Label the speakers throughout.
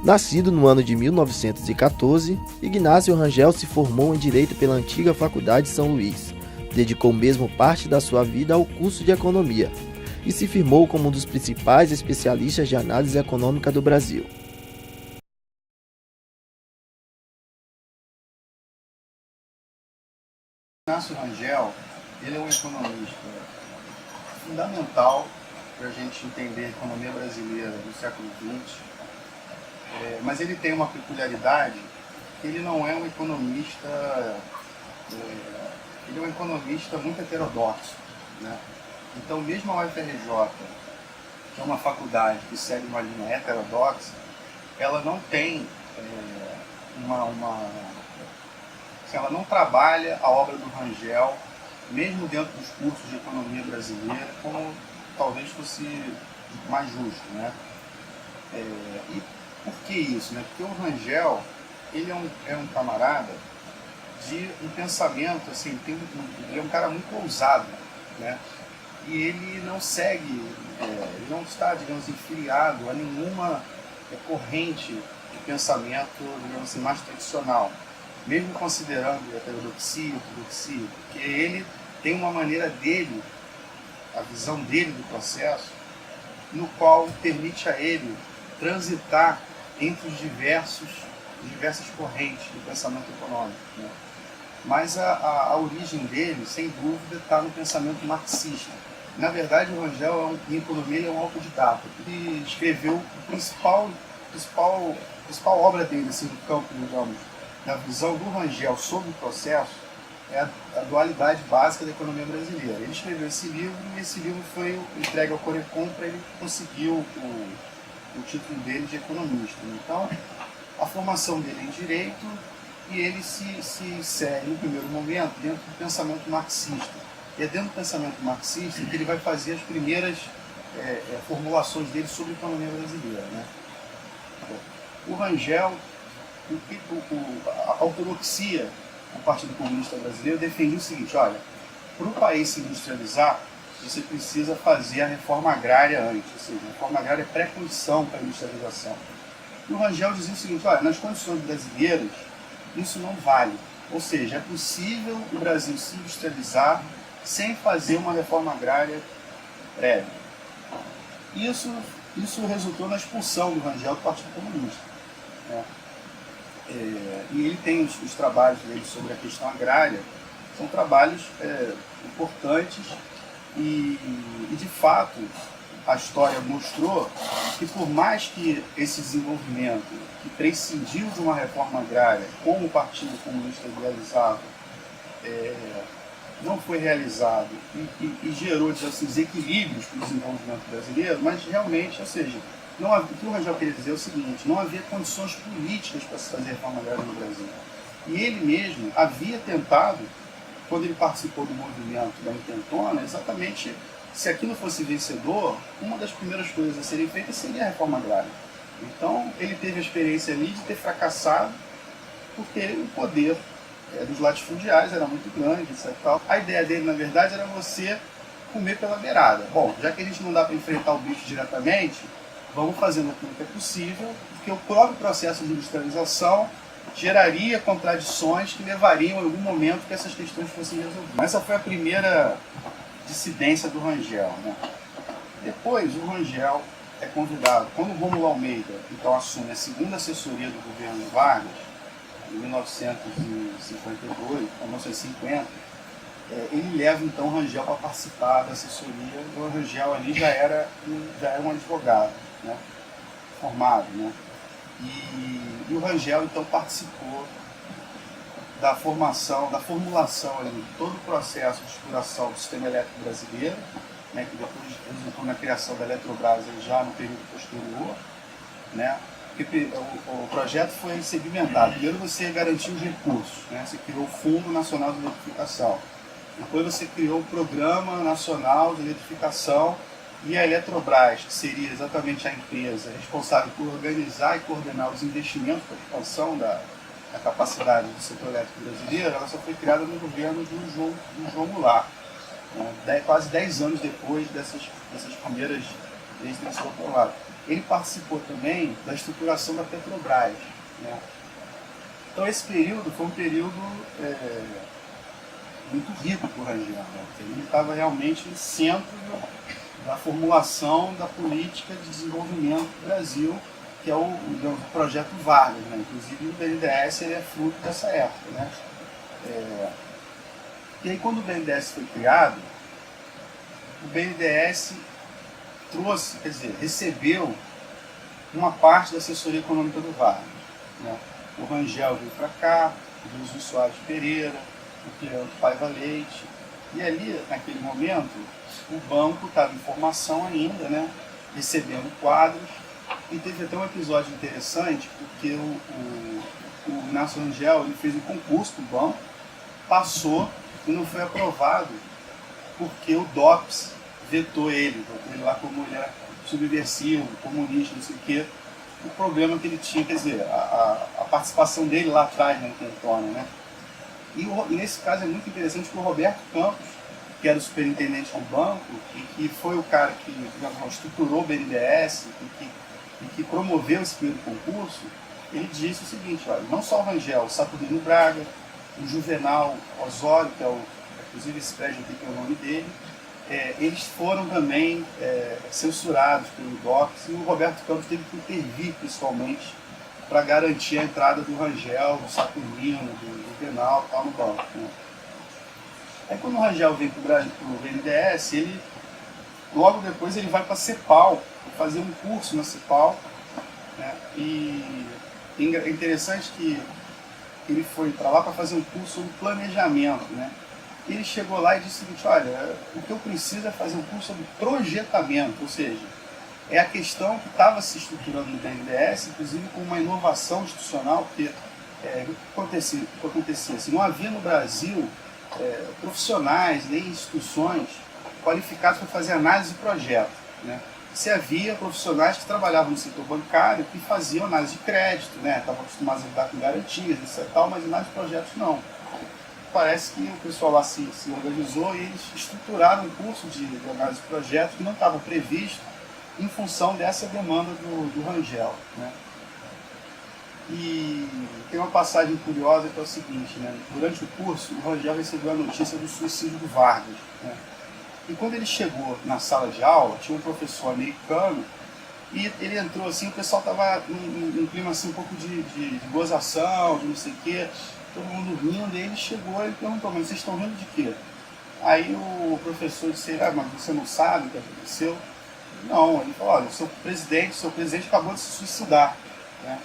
Speaker 1: Nascido no ano de 1914, Ignácio Rangel se formou em Direito pela antiga Faculdade São Luís. Dedicou mesmo parte da sua vida ao curso de Economia e se firmou como um dos principais especialistas de análise econômica do Brasil.
Speaker 2: Ignácio Rangel, ele é um economista fundamental para a gente entender a economia brasileira do século XX, mas ele tem uma peculiaridade, que ele não é um economista, ele é um economista muito heterodoxo, né? Então, mesmo a UFRJ, que é uma faculdade que segue uma linha heterodoxa, ela não tem ela não trabalha a obra do Rangel, mesmo dentro dos cursos de economia brasileira, como talvez fosse mais justo, né? E por que isso, né? Porque o Rangel, ele é um camarada de um pensamento, assim, ele é um cara muito ousado, né? E ele não segue, ele não está, digamos, filiado a nenhuma corrente de pensamento, digamos assim, mais tradicional, mesmo considerando a heterodoxia, ortodoxia, porque ele tem uma maneira dele, a visão dele do processo, no qual permite a ele transitar entre os diversas correntes do pensamento econômico, né? Mas a origem dele, sem dúvida, está no pensamento marxista. Na verdade, o Rangel, em economia, ele é um autodidata. Ele escreveu a principal obra dele, assim, no campo, digamos, da visão do Rangel sobre o processo, é a dualidade básica da economia brasileira. Ele escreveu esse livro e esse livro foi entregue ao Corecon para ele conseguir o título dele de economista. Então, a formação dele é em Direito e ele se insere, no primeiro momento, dentro do pensamento marxista. E é dentro do pensamento marxista que ele vai fazer as primeiras formulações dele sobre a economia brasileira, né? O Rangel, a ortodoxia do Partido Comunista Brasileiro defendia o seguinte: olha, para o país se industrializar, você precisa fazer a reforma agrária antes, ou seja, a reforma agrária é pré-condição para a industrialização. E o Rangel dizia o seguinte: olha, nas condições brasileiras, isso não vale. Ou seja, é possível o Brasil se industrializar sem fazer uma reforma agrária prévia. Isso resultou na expulsão do Rangel do Partido Comunista, né? E ele tem os trabalhos dele sobre a questão agrária, são trabalhos importantes e, de fato, a história mostrou que, por mais que esse desenvolvimento, que prescindiu de uma reforma agrária, como o Partido Comunista realizava, não foi realizado e gerou, assim, desequilíbrios para o desenvolvimento brasileiro, mas realmente, ou seja, o que o Rangel queria dizer é o seguinte: não havia condições políticas para se fazer reforma agrária no Brasil. E ele mesmo havia tentado, quando ele participou do movimento da Intentona, exatamente, se aquilo fosse vencedor, uma das primeiras coisas a serem feitas seria a reforma agrária. Então, ele teve a experiência ali de ter fracassado, porque o poder dos latifundiários era muito grande, etc. A ideia dele, na verdade, era você comer pela beirada. Bom, já que a gente não dá para enfrentar o bicho diretamente, vamos fazendo aquilo que é possível, porque o próprio processo de industrialização geraria contradições que levariam em algum momento que essas questões fossem resolvidas. Essa foi a primeira dissidência do Rangel, né? Depois, o Rangel é convidado, quando o Rômulo Almeida então assume a segunda assessoria do governo Vargas, em 1952, 1950, ele leva então o Rangel para participar da assessoria. O Rangel ali já era um advogado, né, formado, né? E o Rangel então participou da formulação ali, de todo o processo de estruturação do sistema elétrico brasileiro, né, que depois resultou na criação da Eletrobras já no período posterior, né? O projeto foi segmentado. Primeiro você garantiu os recursos, né? Você criou o Fundo Nacional de Eletrificação. Depois você criou o Programa Nacional de Eletrificação e a Eletrobras, que seria exatamente a empresa responsável por organizar e coordenar os investimentos para a expansão da capacidade do setor elétrico brasileiro. Ela só foi criada no governo do João Goulart, né? Quase 10 anos depois dessas primeiras leis que foram aprovadas. ele participou também da estruturação da Petrobras, né? Então esse período foi um período muito rico para o Rangel, né? Ele estava realmente no centro da formulação da política de desenvolvimento do Brasil, que é o projeto Vargas, né? Inclusive o BNDES ele é fruto dessa época, né? E aí quando o BNDES foi criado, o BNDES trouxe, quer dizer, recebeu uma parte da assessoria econômica do Vargas, né? O Rangel veio para cá, o Jesus Soares Pereira, o Quirino Paiva Leite, e ali, naquele momento, o banco estava em formação ainda, né? Recebendo quadros, e teve até um episódio interessante, porque o Inácio Rangel ele fez um concurso para o banco, passou e não foi aprovado, porque o DOPS vetou ele lá como ele era subversivo, comunista, não sei o quê. O problema que ele tinha, quer dizer, a participação dele lá atrás na intentona, né? E nesse caso é muito interessante que o Roberto Campos, que era o superintendente do banco, e que foi o cara que estruturou o BNDES, e que promoveu esse primeiro concurso, ele disse o seguinte, olha, não só o Rangel, o Saturnino Braga, o Juvenal Osório, que inclusive esse prédio aqui que é o nome dele, eles foram também censurados pelo DOPS, e o Roberto Campos teve que intervir pessoalmente para garantir a entrada do Rangel, do Saturnino, do Juvenal tal, no banco, né? Aí quando o Rangel vem para o BNDES, logo depois ele vai para a CEPAL, fazer um curso na CEPAL, né? E é interessante que ele foi para lá para fazer um curso sobre planejamento, né? Ele chegou lá e disse o seguinte, olha, o que eu preciso é fazer um curso sobre projetamento, ou seja, é a questão que estava se estruturando no BNDES, inclusive com uma inovação institucional, porque o que acontecia? Assim, não havia no Brasil profissionais nem instituições qualificadas para fazer análise de projeto, né? Se havia profissionais que trabalhavam no setor bancário que faziam análise de crédito, né? Estavam acostumados a lidar com garantias, etc. Mas análise de projetos não. Parece que o pessoal lá se organizou e eles estruturaram um curso de análise de projetos que não estava previsto em função dessa demanda do Rangel, né? E tem uma passagem curiosa que é o seguinte, né? Durante o curso, o Rangel recebeu a notícia do suicídio do Vargas, né? E quando ele chegou na sala de aula, tinha um professor americano e ele entrou assim, o pessoal estava num clima assim, um pouco de gozação, de não sei o quê, todo mundo rindo, e ele chegou e perguntou, mas vocês estão rindo de quê? Aí o professor disse, mas você não sabe o que aconteceu? Não, ele falou, olha, o seu presidente acabou de se suicidar, né?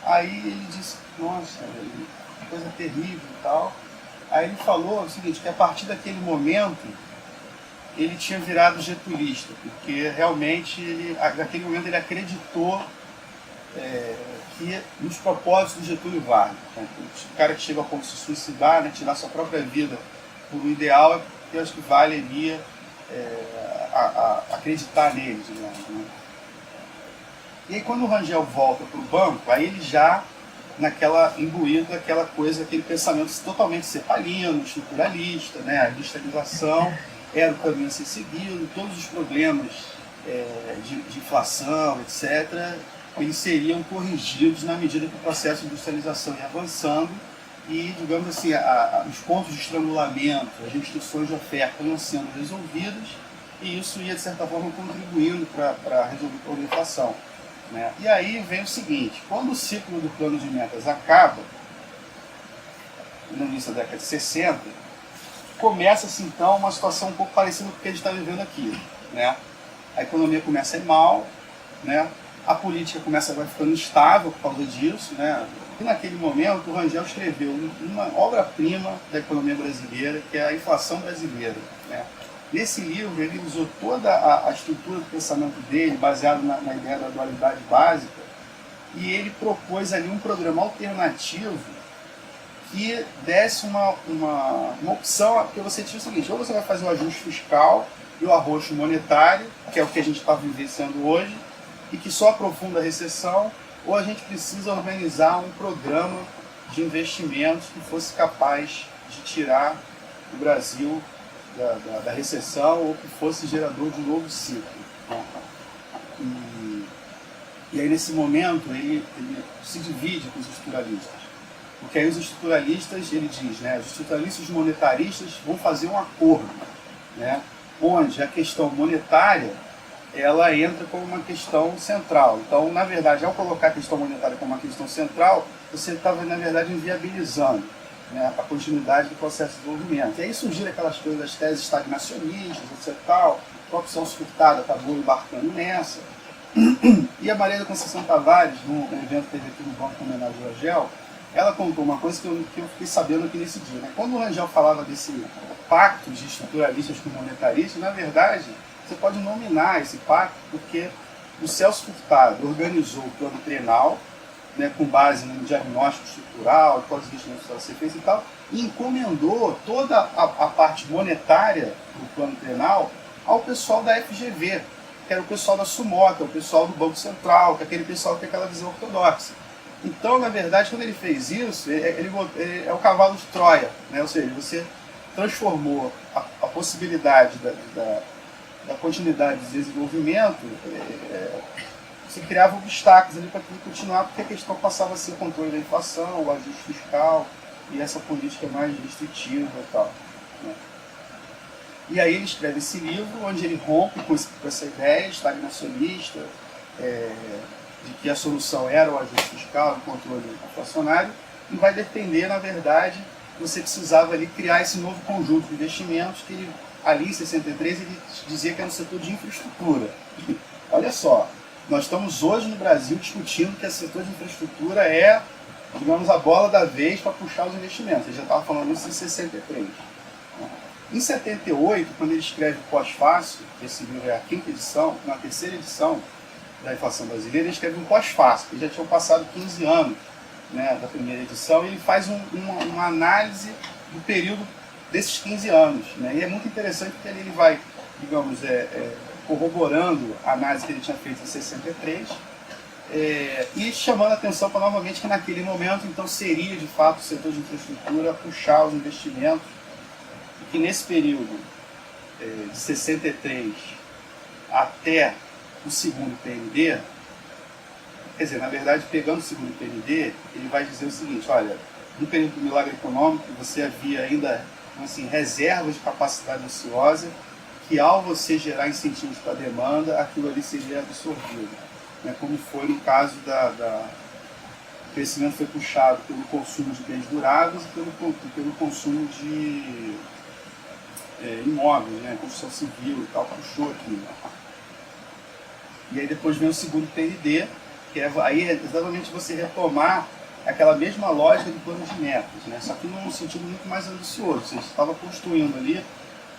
Speaker 2: Aí ele disse, nossa, que coisa terrível e tal. Aí ele falou o seguinte, que a partir daquele momento ele tinha virado getulista, porque realmente naquele momento ele acreditou que nos propósitos do Getúlio Vargas, né? O cara que chega ao ponto de se suicidar, né, tirar sua própria vida por um ideal, eu acho que valeria acreditar nele, digamos, né? E aí quando o Rangel volta para o banco, aí ele já imbuído daquela coisa, aquele pensamento totalmente cepalino, estruturalista, né? A industrialização era o caminho a ser seguido, todos os problemas de inflação, etc., eles seriam corrigidos na medida que o processo de industrialização ia avançando e, digamos assim, os pontos de estrangulamento, as restrições de oferta iam sendo resolvidas e isso ia, de certa forma, contribuindo para resolver o problema da inflação, né? E aí vem o seguinte, quando o ciclo do plano de metas acaba, no início da década de 60, começa-se então uma situação um pouco parecida com o que a gente está vivendo aqui, né? A economia começa a ir mal, né? A política vai ficando instável por causa disso, né? E naquele momento o Rangel escreveu uma obra-prima da economia brasileira, que é a Inflação Brasileira, né? Nesse livro ele usou toda a estrutura do pensamento dele, baseado na ideia da dualidade básica, e ele propôs ali um programa alternativo que desse uma opção, porque você tinha o seguinte, ou você vai fazer o ajuste fiscal e o arroxo monetário, que é o que a gente está vivenciando hoje, e que só aprofunda a recessão, ou a gente precisa organizar um programa de investimentos que fosse capaz de tirar o Brasil da recessão ou que fosse gerador de um novo ciclo, né? E aí nesse momento ele se divide com os estruturalistas. Porque aí os estruturalistas, ele diz, né, os estruturalistas monetaristas vão fazer um acordo, né, onde a questão monetária ela entra como uma questão central. Então, na verdade, ao colocar a questão monetária como uma questão central, você estava, na verdade, inviabilizando, né, a continuidade do processo de desenvolvimento. E aí surgiram aquelas coisas das teses estagnacionistas, etc. Tal. O próprio Celso Furtado acabou embarcando nessa. E a Maria da Conceição Tavares, num evento que teve aqui no Banco Homenagem ao Rangel, ela contou uma coisa que eu fiquei sabendo aqui nesse dia. Né? Quando o Rangel falava desse pacto de estruturalistas com monetaristas, na verdade, você pode nominar esse pacto porque o Celso Furtado organizou o plano trienal, né, com base no diagnóstico estrutural, de quais investimentos precisam ser feitos e tal, e encomendou toda a parte monetária do plano trienal ao pessoal da FGV, que era o pessoal da Sumota, o pessoal do Banco Central, que é aquele pessoal que tem aquela visão ortodoxa. Então, na verdade, quando ele fez isso, ele é o cavalo de Troia, né? Ou seja, você transformou a possibilidade da continuidade de desenvolvimento, você criava obstáculos ali para aquilo continuar, porque a questão passava a ser o controle da inflação, o ajuste fiscal e essa política mais restritiva e tal, né? E aí ele escreve esse livro, onde ele rompe com essa ideia estagnacionista, de que a solução era o ajuste fiscal, o controle inflacionário, e vai defender, na verdade, que você precisava ali criar esse novo conjunto de investimentos que ele, ali em 63, ele dizia que era no setor de infraestrutura. Olha só, nós estamos hoje no Brasil discutindo que o setor de infraestrutura é, digamos, a bola da vez para puxar os investimentos. Ele já estava falando isso em 63. Em 78, quando ele escreve o Pós-Fácil, esse livro é a quinta edição, na terceira edição da inflação brasileira, ele escreve um Pós-Fácil, que já tinham passado 15 anos, né, da primeira edição, e ele faz uma análise do período desses 15 anos. Né, e é muito interessante porque ele vai, digamos, corroborando a análise que ele tinha feito em 63, e chamando a atenção para novamente que naquele momento, então, seria de fato o setor de infraestrutura puxar os investimentos, e que nesse período de 63 até o segundo PND, quer dizer, na verdade, pegando o segundo PND, ele vai dizer o seguinte: olha, no período do milagre econômico, você havia ainda, assim, reservas de capacidade ociosa, que ao você gerar incentivos para a demanda, aquilo ali seria absorvido. Né? Como foi no caso o crescimento foi puxado pelo consumo de bens duráveis e pelo consumo de imóveis, né? Construção civil e tal, puxou aquilo. E aí depois vem o segundo PND, que aí é exatamente você retomar aquela mesma lógica do plano de metas, né? Só que num sentido muito mais ambicioso. Você estava construindo ali,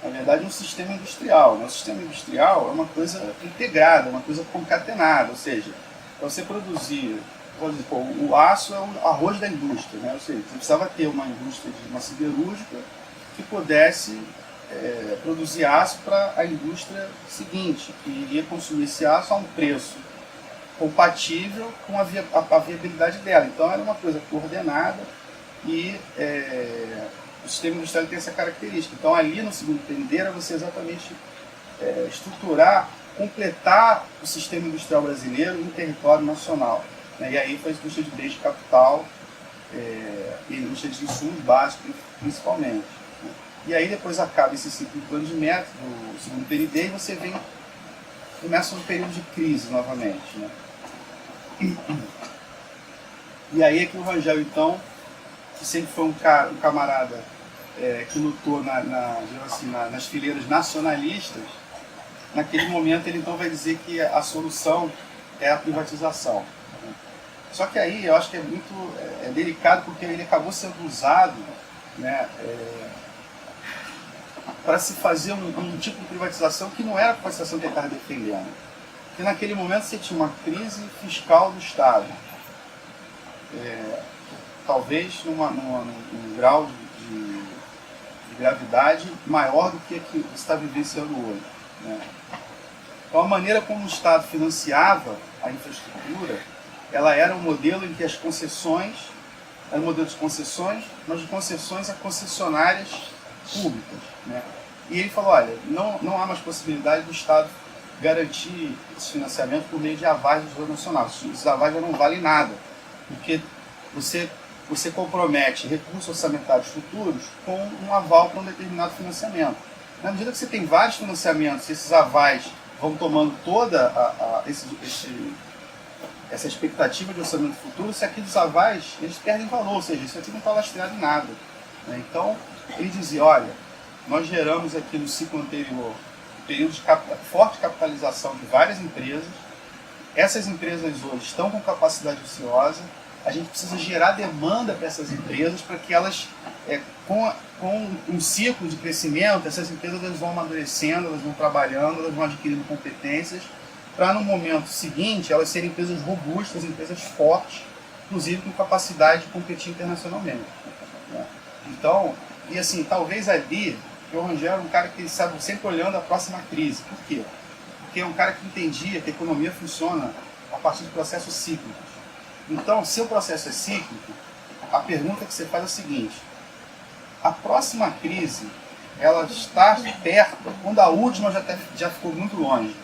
Speaker 2: na verdade, um sistema industrial. O sistema industrial é uma coisa integrada, uma coisa concatenada, ou seja, para você produzir, vamos dizer, o aço é o arroz da indústria, né? Ou seja, você precisava ter uma indústria de uma siderúrgica que pudesse produzir aço para a indústria seguinte, que iria consumir esse aço a um preço compatível com a viabilidade dela. Então era uma coisa coordenada e o sistema industrial tem essa característica. Então ali no segundo PND era você exatamente estruturar, completar o sistema industrial brasileiro em território nacional. Né? E aí foi a indústria de bens de capital e a indústria de insumos básicos principalmente. E aí depois acaba esse ciclo de plano de metas do segundo PND e você começa um período de crise novamente. Né? E aí é que o Rangel, então, que sempre foi um camarada que lutou nas fileiras nacionalistas, naquele momento ele então vai dizer que a solução é a privatização. Só que aí eu acho que é muito delicado porque ele acabou sendo usado, né, para se fazer um tipo de privatização que não era a privatização que ele estava defendendo. Porque naquele momento você tinha uma crise fiscal do Estado, talvez num grau de gravidade maior do que você está vivenciando hoje. Né? Então a maneira como o Estado financiava a infraestrutura, ela era um modelo em que as concessões, era um modelo de concessões, mas de concessões a concessionárias públicas. Né? E ele falou, olha, não há mais possibilidade do Estado garantir esse financiamento por meio de avais do Tesouro Nacional. Esses avais já não valem nada, porque você compromete recursos orçamentários futuros com um aval para um determinado financiamento. Na medida que você tem vários financiamentos, esses avais vão tomando toda essa expectativa de orçamento futuro, se aqueles avais eles perdem valor, ou seja, isso aqui não está lastreado em nada. Então, ele dizia, olha, nós geramos aqui no ciclo anterior um período de forte capitalização de várias empresas, essas empresas hoje estão com capacidade ociosa, a gente precisa gerar demanda para essas empresas para que elas, com um ciclo de crescimento, essas empresas elas vão amadurecendo, elas vão trabalhando, elas vão adquirindo competências, para no momento seguinte elas serem empresas robustas, empresas fortes, inclusive com capacidade de competir internacionalmente. Então, e assim, talvez ali, o Rangel era um cara que estava sempre olhando a próxima crise. Por quê? Porque é um cara que entendia que a economia funciona a partir de processos cíclicos. Então, se o processo é cíclico, a pergunta que você faz é a seguinte: a próxima crise, ela está perto, quando a última já ficou muito longe,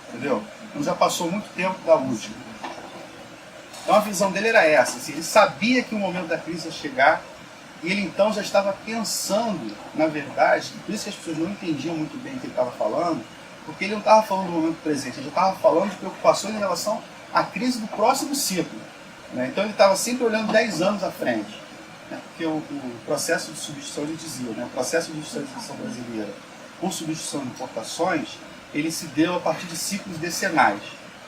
Speaker 2: entendeu? Então já passou muito tempo da última. Então a visão dele era essa, assim, ele sabia que o momento da crise ia chegar, e ele então já estava pensando, na verdade, por isso que as pessoas não entendiam muito bem o que ele estava falando, porque ele não estava falando do momento presente, ele já estava falando de preocupações em relação à crise do próximo ciclo. Então ele estava sempre olhando 10 anos à frente. Porque o processo de substituição, ele dizia, o processo de industrialização brasileira por substituição de importações, ele se deu a partir de ciclos decenais.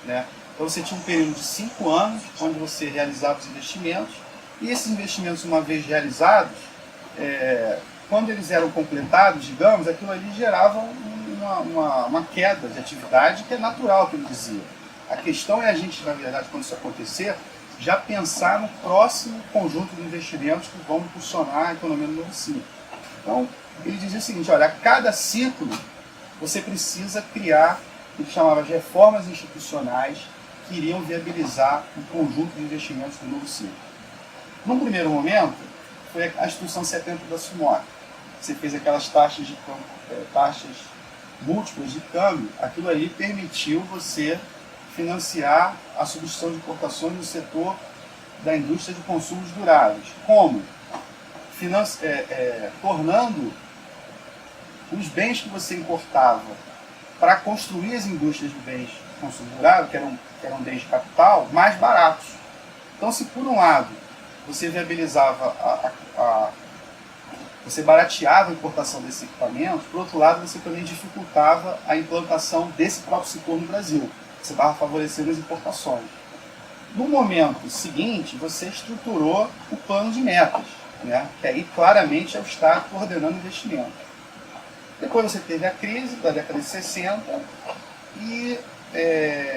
Speaker 2: Então você tinha um período de 5 anos, onde você realizava os investimentos, e esses investimentos, uma vez realizados, quando eles eram completados, digamos, aquilo ali gerava uma queda de atividade que é natural, que ele dizia. A questão é a gente, na verdade, quando isso acontecer, já pensar no próximo conjunto de investimentos que vão impulsionar a economia no novo ciclo. Então, ele dizia o seguinte, olha, a cada ciclo você precisa criar o que ele chamava de reformas institucionais que iriam viabilizar um conjunto de investimentos do novo ciclo. Num primeiro momento, foi a Instrução 70 da SUMOP. Você fez aquelas taxas múltiplas de câmbio, aquilo ali permitiu você financiar a substituição de importações no setor da indústria de consumos duráveis. Como? Tornando os bens que você importava para construir as indústrias de bens de consumo durável, que eram bens de capital, mais baratos. Então, se por um lado você viabilizava você barateava a importação desses equipamentos, por outro lado você também dificultava a implantação desse próprio setor no Brasil. Você estava favorecendo as importações. No momento seguinte, você estruturou o plano de metas, que aí claramente é o Estado coordenando o investimento. Depois você teve a crise da década de 60 e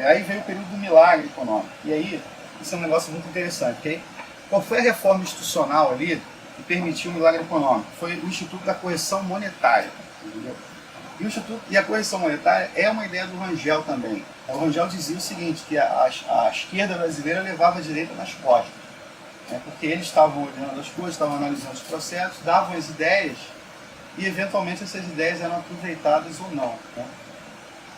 Speaker 2: aí veio o período do milagre econômico. E aí, isso é um negócio muito interessante. Okay? Qual foi a reforma institucional ali que permitiu o milagre econômico? Foi o Instituto da Correção Monetária. Entendeu? E a correção monetária é uma ideia do Rangel também. O Rangel dizia o seguinte, que a esquerda brasileira levava a direita nas costas. Porque eles estavam olhando as coisas, estavam analisando os processos, davam as ideias e eventualmente essas ideias eram aproveitadas ou não.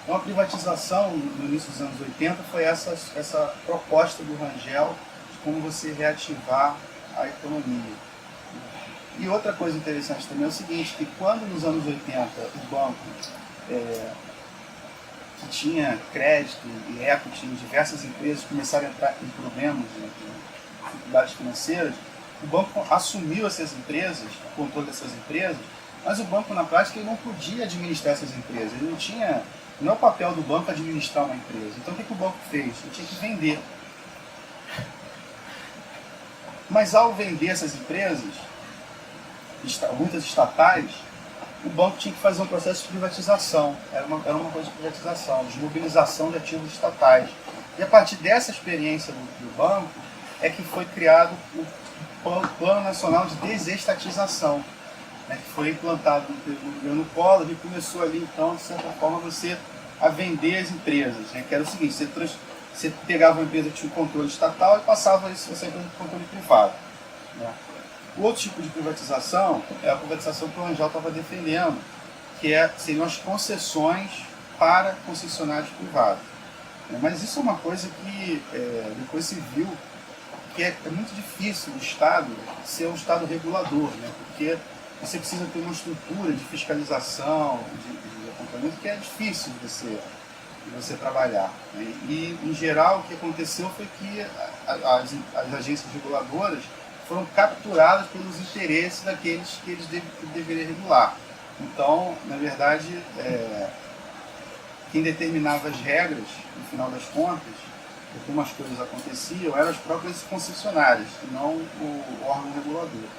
Speaker 2: Então a privatização no início dos anos 80 foi essa proposta do Rangel de como você reativar a economia. E outra coisa interessante também é o seguinte, que quando nos anos 80 o banco, que tinha crédito e equity em diversas empresas, começaram a entrar em problemas, dificuldades financeiras, o banco assumiu essas empresas, o controle dessas empresas, mas o banco na prática ele não podia administrar essas empresas, ele não é o papel do banco administrar uma empresa. Então o que o banco fez? Ele tinha que vender. Mas ao vender essas empresas, muitas estatais, o banco tinha que fazer um processo de privatização. Era uma coisa de privatização, de mobilização de ativos estatais. E a partir dessa experiência do banco é que foi criado o Plano Nacional de Desestatização, que foi implantado no governo Collor e começou ali, então, de certa forma, você a vender as empresas. Que era o seguinte, você pegava uma empresa que tinha um controle estatal e passava isso para essa empresa de controle privado. O outro tipo de privatização é a privatização que o Rangel estava defendendo, que seriam as concessões para concessionários privados. Mas isso é uma coisa que depois se viu que é muito difícil o Estado ser um Estado regulador, né? Porque você precisa ter uma estrutura de fiscalização, de acompanhamento, que é difícil de você trabalhar, né? E, em geral, o que aconteceu foi que as agências reguladoras foram capturadas pelos interesses daqueles que eles deveriam regular. Então, na verdade, quem determinava as regras, no final das contas, de como as coisas aconteciam, eram as próprias concessionárias, e não o órgão regulador.